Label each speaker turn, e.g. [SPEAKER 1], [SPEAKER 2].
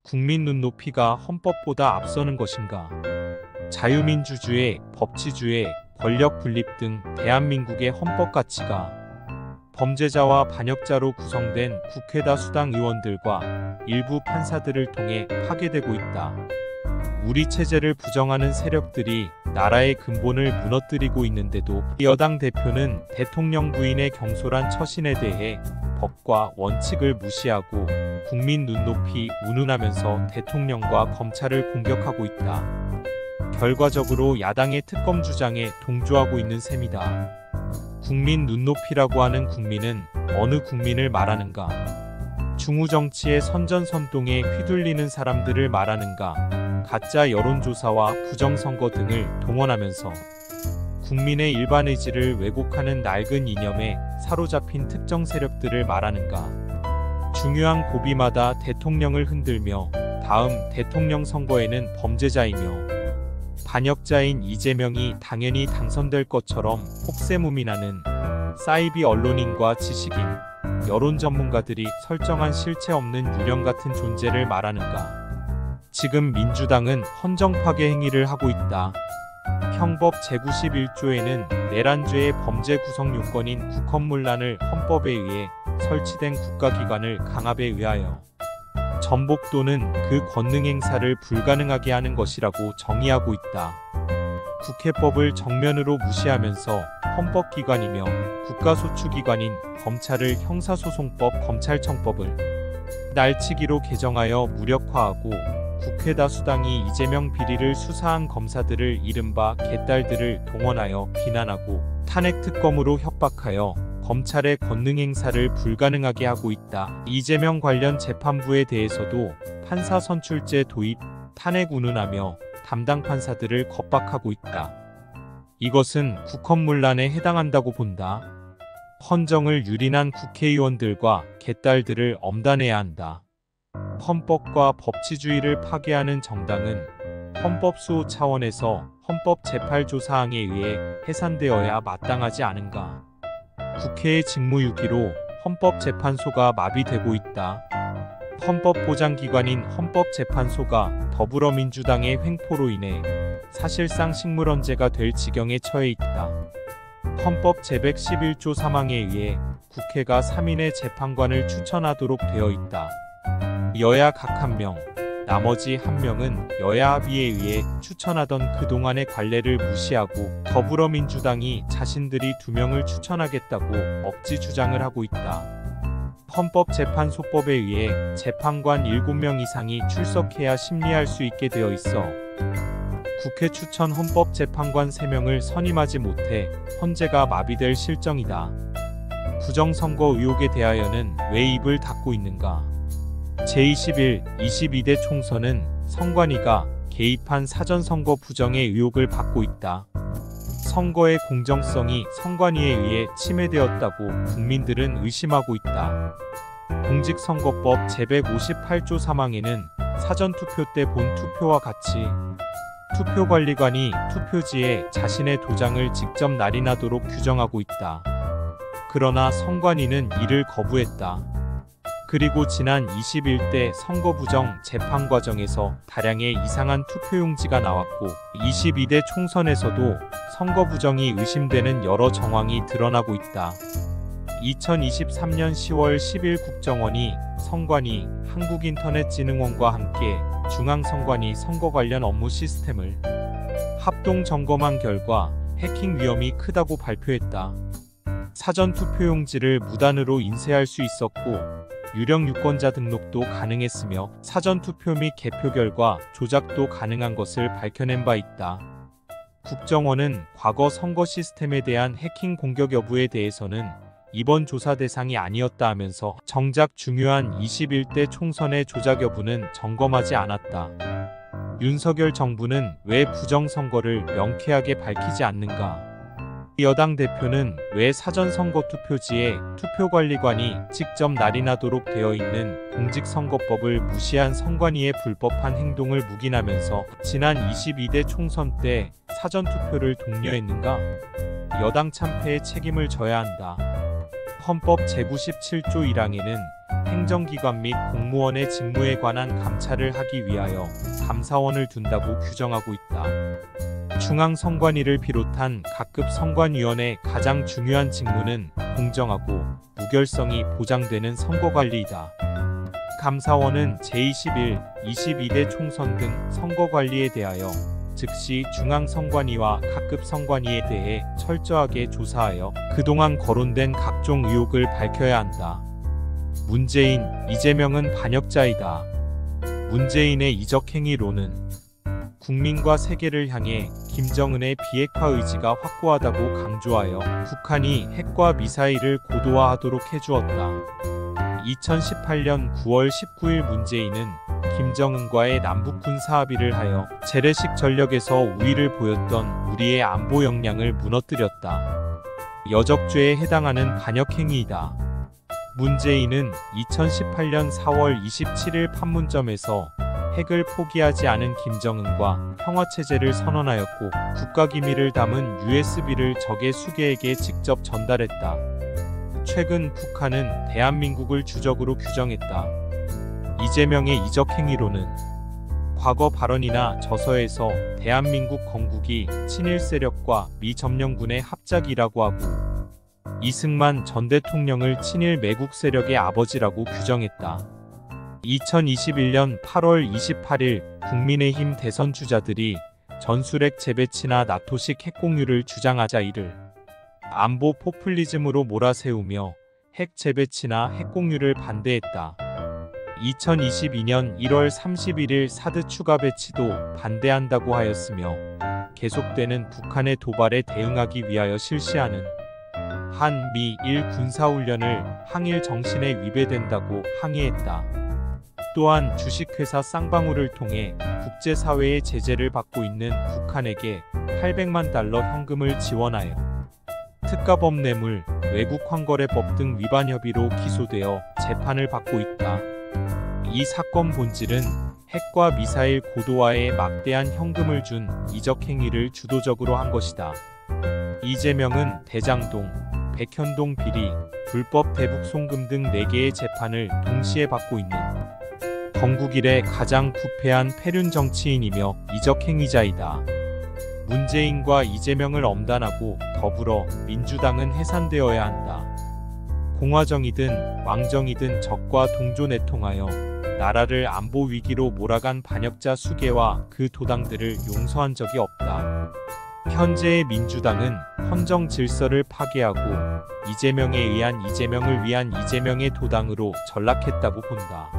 [SPEAKER 1] 국민 눈높이가 헌법보다 앞서는 것인가? 자유민주주의, 법치주의, 권력 분립 등 대한민국의 헌법 가치가 범죄자와 반역자로 구성된 국회 다수당 의원들과 일부 판사들을 통해 파괴되고 있다. 우리 체제를 부정하는 세력들이 나라의 근본을 무너뜨리고 있는데도 여당 대표는 대통령 부인의 경솔한 처신에 대해 법과 원칙을 무시하고 국민 눈높이 운운하면서 대통령과 검찰을 공격하고 있다. 결과적으로 야당의 특검 주장에 동조하고 있는 셈이다. 국민 눈높이라고 하는 국민은 어느 국민을 말하는가? 중우정치의 선전선동에 휘둘리는 사람들을 말하는가? 가짜 여론조사와 부정선거 등을 동원하면서 국민의 일반 의지를 왜곡하는 낡은 이념에 사로잡힌 특정 세력들을 말하는가? 중요한 고비마다 대통령을 흔들며 다음 대통령 선거에는 범죄자이며 반역자인 이재명이 당연히 당선될 것처럼 혹세무민하는 사이비 언론인과 지식인, 여론 전문가들이 설정한 실체 없는 유령 같은 존재를 말하는가? 지금 민주당은 헌정 파괴 행위를 하고 있다. 형법 제91조에는 내란죄의 범죄 구성 요건인 국헌문란을 헌법에 의해 설치된 국가기관을 강압에 의하여 전복 또는 그 권능 행사를 불가능하게 하는 것이라고 정의하고 있다. 국회법을 정면으로 무시하면서 헌법기관이며 국가소추기관인 검찰을 형사소송법 검찰청법을 날치기로 개정하여 무력화하고 국회 다수당이 이재명 비리를 수사한 검사들을 이른바 개딸들을 동원하여 비난하고 탄핵특검으로 협박하여 검찰의 권능 행사를 불가능하게 하고 있다. 이재명 관련 재판부에 대해서도 판사 선출제 도입, 탄핵 운운하며 담당 판사들을 겁박하고 있다. 이것은 국헌문란에 해당한다고 본다. 헌정을 유린한 국회의원들과 개딸들을 엄단해야 한다. 헌법과 법치주의를 파괴하는 정당은 헌법수호 차원에서 헌법 제8조 사항에 의해 해산되어야 마땅하지 않은가. 국회의 직무유기로 헌법재판소가 마비되고 있다. 헌법보장기관인 헌법재판소가 더불어민주당의 횡포로 인해 사실상 식물원죄가 될 지경에 처해 있다. 헌법 제111조 3항에 의해 국회가 3인의 재판관을 추천하도록 되어 있다. 여야 각 1명, 나머지 1명은 여야 합의에 의해 추천하던 그동안의 관례를 무시하고 더불어민주당이 자신들이 2명을 추천하겠다고 억지 주장을 하고 있다. 헌법재판소법에 의해 재판관 7명 이상이 출석해야 심리할 수 있게 되어 있어 국회 추천 헌법재판관 3명을 선임하지 못해 헌재가 마비될 실정이다. 부정선거 의혹에 대하여는 왜 입을 닫고 있는가? 제21, 22대 총선은 선관위가 개입한 사전선거 부정의 의혹을 받고 있다. 선거의 공정성이 선관위에 의해 침해되었다고 국민들은 의심하고 있다. 공직선거법 제158조 3항에는 사전투표 때 본 투표와 같이 투표관리관이 투표지에 자신의 도장을 직접 날인하도록 규정하고 있다. 그러나 선관위는 이를 거부했다. 그리고 지난 21대 선거부정 재판 과정에서 다량의 이상한 투표용지가 나왔고 22대 총선에서도 선거부정이 의심되는 여러 정황이 드러나고 있다. 2023년 10월 10일 국정원이 선관위, 한국인터넷진흥원과 함께 중앙선관위 선거 관련 업무 시스템을 합동 점검한 결과 해킹 위험이 크다고 발표했다. 사전투표용지를 무단으로 인쇄할 수 있었고 유령 유권자 등록도 가능했으며 사전투표 및 개표 결과 조작도 가능한 것을 밝혀낸 바 있다. 국정원은 과거 선거 시스템에 대한 해킹 공격 여부에 대해서는 이번 조사 대상이 아니었다 하면서 정작 중요한 21대 총선의 조작 여부는 점검하지 않았다. 윤석열 정부는 왜 부정선거를 명쾌하게 밝히지 않는가? 여당 대표는 왜 사전선거 투표지에 투표관리관이 직접 날인하도록 되어 있는 공직선거법을 무시한 선관위의 불법한 행동을 묵인하면서 지난 22대 총선 때 사전투표를 독려했는가? 여당 참패에 책임을 져야 한다. 헌법 제97조 1항에는 행정기관 및 공무원의 직무에 관한 감찰을 하기 위하여 감사원을 둔다고 규정하고 있다. 중앙선관위를 비롯한 각급 선관위원의 가장 중요한 직무는 공정하고 무결성이 보장되는 선거관리이다. 감사원은 제21, 22대 총선 등 선거관리에 대하여 즉시 중앙선관위와 각급 선관위에 대해 철저하게 조사하여 그동안 거론된 각종 의혹을 밝혀야 한다. 문재인, 이재명은 반역자이다. 문재인의 이적행위로는 국민과 세계를 향해 김정은의 비핵화 의지가 확고하다고 강조하여 북한이 핵과 미사일을 고도화하도록 해주었다. 2018년 9월 19일 문재인은 김정은과의 남북 군사 합의를 하여 재래식 전력에서 우위를 보였던 우리의 안보 역량을 무너뜨렸다. 여적죄에 해당하는 반역행위이다. 문재인은 2018년 4월 27일 판문점에서 핵을 포기하지 않은 김정은과 평화체제를 선언하였고 국가기밀을 담은 USB를 적의 수개에게 직접 전달했다. 최근 북한은 대한민국을 주적으로 규정했다. 이재명의 이적행위로는 과거 발언이나 저서에서 대한민국 건국이 친일 세력과 미 점령군의 합작이라고 하고 이승만 전 대통령을 친일 매국 세력의 아버지라고 규정했다. 2021년 8월 28일 국민의힘 대선 주자들이 전술핵 재배치나 나토식 핵공유를 주장하자 이를 안보 포퓰리즘으로 몰아세우며 핵 재배치나 핵공유를 반대했다. 2022년 1월 31일 사드 추가 배치도 반대한다고 하였으며 계속되는 북한의 도발에 대응하기 위하여 실시하는 한미일 군사훈련을 항일 정신에 위배된다고 항의했다. 또한 주식회사 쌍방울을 통해 국제사회의 제재를 받고 있는 북한에게 800만 달러 현금을 지원하여 특가범 뇌물, 외국 환거래법 등 위반 혐의로 기소되어 재판을 받고 있다. 이 사건 본질은 핵과 미사일 고도화에 막대한 현금을 준 이적행위를 주도적으로 한 것이다. 이재명은 대장동, 백현동 비리, 불법 대북 송금 등 4개의 재판을 동시에 받고 있는 건국 이래 가장 부패한 패륜 정치인이며 이적행위자이다. 문재인과 이재명을 엄단하고 더불어 민주당은 해산되어야 한다. 공화정이든 왕정이든 적과 동조내통하여 나라를 안보 위기로 몰아간 반역자 수개와 그 도당들을 용서한 적이 없다. 현재의 민주당은 헌정 질서를 파괴하고 이재명에 의한 이재명을 위한 이재명의 도당으로 전락했다고 본다.